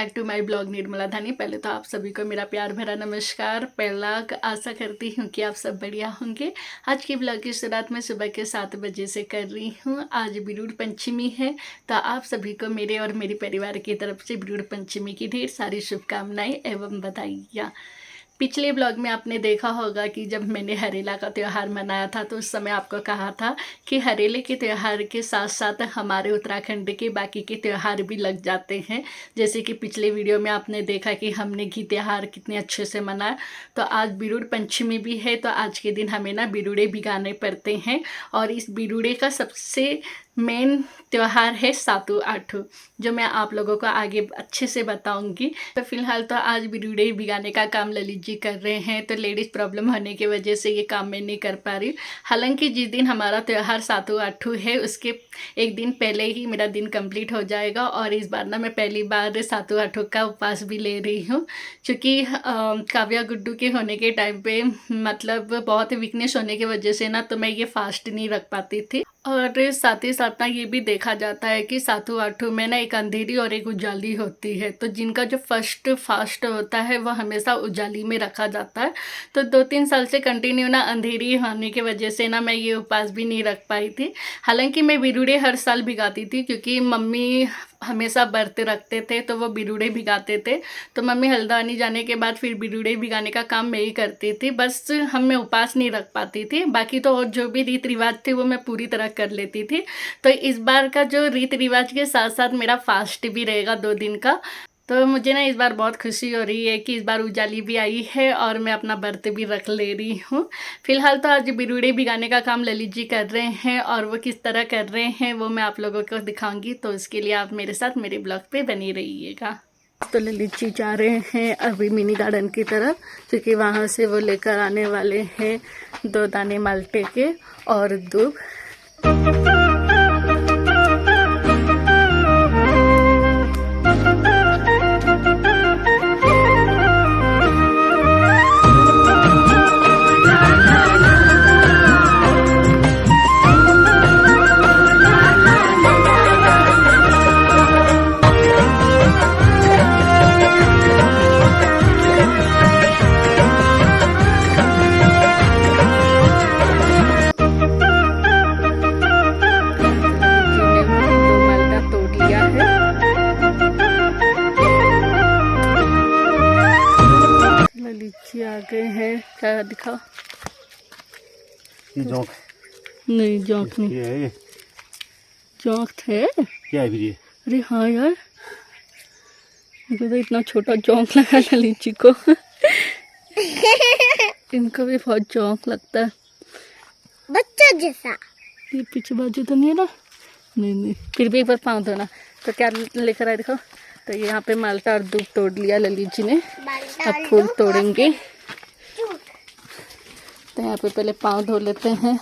Back to my blog Nirmala Dhani. पहले तो आप सभी को मेरा प्यार भरा नमस्कार। पहला आशा करती हूँ कि आप सब बढ़िया होंगे। आज की ब्लॉग की शुरुआत मैं सुबह के 7 बजे से कर रही हूँ। आज बिरूड़ पंचमी है, तो आप सभी को मेरे और मेरे परिवार की तरफ से बिरूड़ पंचमी की ढेर सारी शुभकामनाएं एवं बधाइयाँ। पिछले ब्लॉग में आपने देखा होगा कि जब मैंने हरेला का त्यौहार मनाया था तो उस समय आपको कहा था कि हरेले के त्यौहार के साथ साथ हमारे उत्तराखंड के बाकी के त्यौहार भी लग जाते हैं। जैसे कि पिछले वीडियो में आपने देखा कि हमने घी त्यौहार कितने अच्छे से मनाया। तो आज बिरूड़ पंचमी भी है, तो आज के दिन हमें ना बिरूड़े भिगाने पड़ते हैं। और इस बिरूड़े का सबसे मेन त्यौहार है सातु आठू, जो मैं आप लोगों को आगे अच्छे से बताऊंगी। तो फिलहाल तो आज बिरूड़े भिगाने का काम ललित जी कर रहे हैं, तो लेडीज़ प्रॉब्लम होने की वजह से ये काम मैं नहीं कर पा रही। हालांकि जिस दिन हमारा त्यौहार सातु आठू है उसके एक दिन पहले ही मेरा दिन कंप्लीट हो जाएगा। और इस बार ना मैं पहली बार सातु आठू का उपवास भी ले रही हूँ, क्योंकि काव्या गुड्डू के होने के टाइम पे मतलब बहुत वीकनेस होने की वजह से ना तो मैं ये फास्ट नहीं रख पाती थी। और साथ ही साथ ना ये भी देखा जाता है कि सातु आठू में ना एक अंधेरी और एक उजाली होती है, तो जिनका जो फर्स्ट फास्ट होता है वह हमेशा उजाली में रखा जाता है। तो 2-3 साल से कंटिन्यू ना अंधेरी होने की वजह से ना मैं ये उपवास भी नहीं रख पाई थी। हालांकि मैं बिरूड़े हर साल भिगाती थी, क्योंकि मम्मी हमेशा व्रत रखते थे तो वो बिरूड़े भिगाते थे। तो मम्मी हल्द्वानी जाने के बाद फिर बिरूड़े भिगाने का काम मैं ही करती थी, बस मैं उपवास नहीं रख पाती थी। बाकी तो और जो भी रीति रिवाज थे वो मैं पूरी तरह कर लेती थी। तो इस बार का जो रीति रिवाज के साथ साथ मेरा फास्ट भी रहेगा 2 दिन का। तो मुझे ना इस बार बहुत खुशी हो रही है कि इस बार उजाली भी आई है और मैं अपना व्रत भी रख ले रही हूँ। फिलहाल तो आज बिरूड़े भिगाने का काम ललित जी कर रहे हैं, और वो किस तरह कर रहे हैं वो मैं आप लोगों को दिखाऊंगी। तो उसके लिए आप मेरे साथ मेरे ब्लॉग पे बनी रहिएगा। तो ललित जी जा रहे हैं अभी मिनी गार्डन की तरफ, क्योंकि वहाँ से वो लेकर आने वाले हैं 2 दाने माल्टे के और दूब। आ गए हैं, क्या दिखाओ? ये जोंक नहीं, जोंक नहीं है। जोंक है क्या है फिर ये? अरे हाँ यार, मुझे तो इतना छोटा जोंक लगा ललित जी को। इनको भी बहुत जोंक लगता है, बच्चा जैसा। ये पीछे बाजू तो नहीं है ना? नहीं, फिर भी एक बार पाँव धोना। तो क्या लेकर आए देखो। तो यहाँ पे माल्टा और दूब तोड़ लिया ललित जी ने, अब फूल तोड़ेंगे। तो यहाँ पे पहले पाँव धो लेते हैं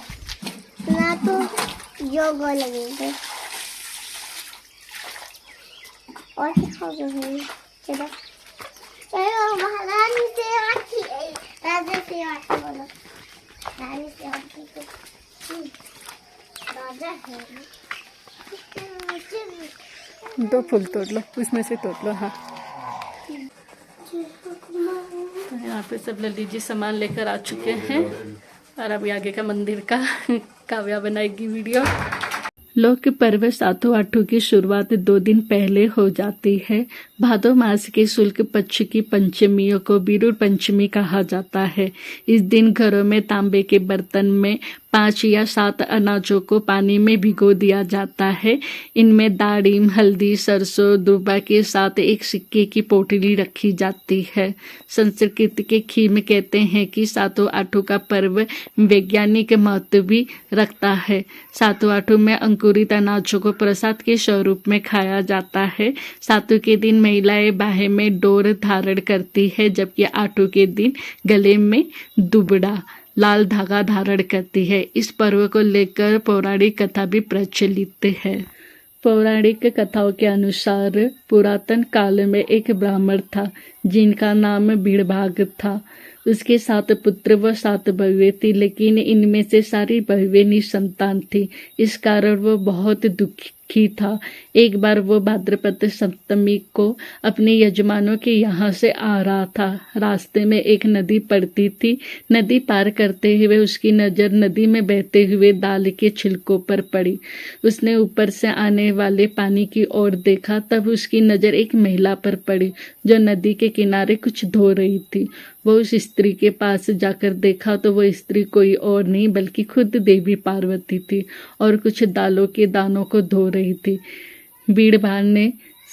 ना, तो योग लगेंगे और चलो चलो महारानी से आती है, राजा से आती बोलो, रानी से आती तो राजा है। 2 फूल तोड़ लो, उसमें से तोड़ लो। हाँ, तो यहाँ पे सब ललित जी सामान लेकर आ चुके हैं, और अभी आगे का मंदिर का काव्या बनाएगी वीडियो। लोक पर्व सातु आठू की शुरुआत 2 दिन पहले हो जाती है। भादो मास के शुक्ल पक्ष की पंचमियों को बिरूड़ पंचमी कहा जाता है। इस दिन घरों में तांबे के बर्तन में 5 या 7 अनाजों को पानी में भिगो दिया जाता है। इनमें दाड़िम, हल्दी, सरसों, दुर्बा के साथ एक सिक्के की पोटली रखी जाती है। संस्कृत के खीम कहते हैं कि सातु आठू का पर्व वैज्ञानिक महत्व भी रखता है। सातु आठू में अंकुरित अनाजों को प्रसाद के स्वरूप में खाया जाता है। सातु के दिन महिलाएं बाहें में डोर धारण करती है, जबकि आठू के दिन गले में दुबड़ा लाल धागा धारण करती है। इस पर्व को लेकर पौराणिक कथा भी प्रचलित है। पौराणिक कथाओं के अनुसार पुरातन काल में एक ब्राह्मण था जिनका नाम बीड़भाग था। उसके 7 पुत्र व 7 बहुएं थी, लेकिन इनमें से सारी बहुएं निसंतान थी। इस कारण वह बहुत दुखी दुखी था। एक बार वो भाद्रपद सप्तमी को अपने यजमानों के यहाँ से आ रहा था। रास्ते में एक नदी पड़ती थी। नदी पार करते हुए उसकी नज़र नदी में बहते हुए दाल के छिलकों पर पड़ी। उसने ऊपर से आने वाले पानी की ओर देखा, तब उसकी नज़र एक महिला पर पड़ी जो नदी के किनारे कुछ धो रही थी। वो उस स्त्री के पास जाकर देखा तो वो स्त्री कोई और नहीं बल्कि खुद देवी पार्वती थी और कुछ दालों के दानों को धो रही थी। बीड़बाल ने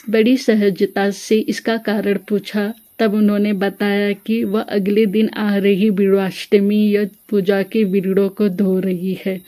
बड़ी सहजता से इसका कारण पूछा। तब उन्होंने बताया कि वह अगले दिन आ रही बीड़ाष्टमी या पूजा के बीड़ों को धो रही है।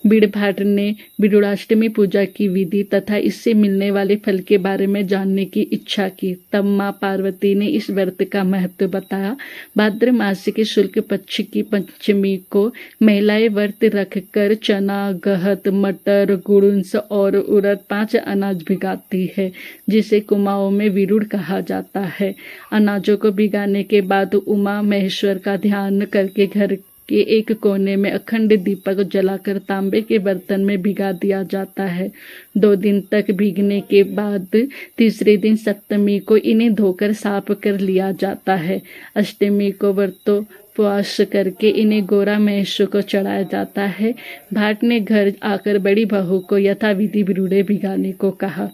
बीड़भाट ने बीड़ाष्टमी पूजा की विधि तथा इससे मिलने वाले फल के बारे में जानने की इच्छा की। तब माँ पार्वती ने इस व्रत का महत्व बताया। भाद्र मास के शुक्ल पक्ष की पंचमी को महिलाएं व्रत रखकर चना, गहत, मटर, गुड़ुंस और उड़द 5 अनाज भिगाती है, जिसे कुमाऊं में विरुड़ कहा जाता है। अनाजों को भिगाने के बाद उमा महेश्वर का ध्यान करके घर के एक कोने में अखंड दीपक जलाकर तांबे के बर्तन में भिगा दिया जाता है। 2 दिन तक भीगने के बाद तीसरे दिन सप्तमी को इन्हें धोकर साफ कर लिया जाता है। अष्टमी को व्रतोपवास करके इन्हें गोरा महेश को चढ़ाया जाता है। भाट ने घर आकर बड़ी बहू को यथाविधि बिरुड़े भिगाने को कहा।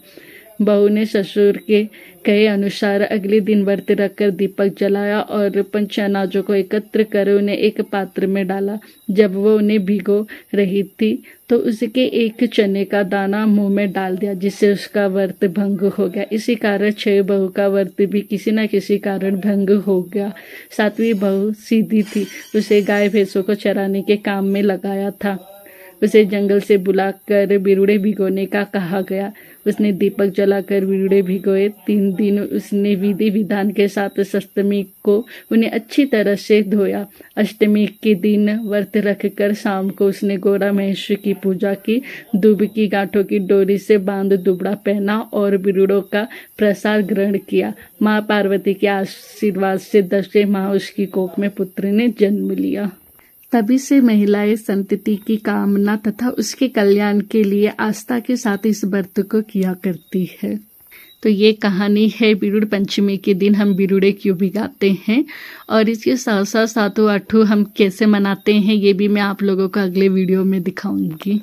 बहू ने ससुर के कहे अनुसार अगले दिन व्रत रखकर दीपक जलाया और 5 अनाजों को एकत्र कर उन्हें एक पात्र में डाला। जब वो उन्हें भिगो रही थी तो उसके एक चने का दाना मुंह में डाल दिया, जिससे उसका व्रत भंग हो गया। इसी कारण 6 बहू का व्रत भी किसी न किसी कारण भंग हो गया। 7वीं बहू सीधी थी। उसे गाय भैंसों को चराने के काम में लगाया था। उसे जंगल से बुलाकर बिरुड़े भिगोने का कहा गया। उसने दीपक जलाकर बिरुड़े भिगोए। 3 दिन उसने विधि विधान के साथ सप्तमी को उन्हें अच्छी तरह से धोया। अष्टमी के दिन व्रत रखकर शाम को उसने गोरा महेश की पूजा की। दूब की गांठों की डोरी से बांध दुबड़ा पहना और बिरुड़ों का प्रसाद ग्रहण किया। माँ पार्वती के आशीर्वाद से 10वें माह उसकी कोख में पुत्र ने जन्म लिया। तभी से महिलाएं संतति की कामना तथा उसके कल्याण के लिए आस्था के साथ इस व्रत को किया करती है। तो ये कहानी है बिरुड़ पंचमी के दिन हम बिरुड़े क्यों भिगाते हैं, और इसके साथ साथ 7वां 8वां हम कैसे मनाते हैं ये भी मैं आप लोगों को अगले वीडियो में दिखाऊंगी।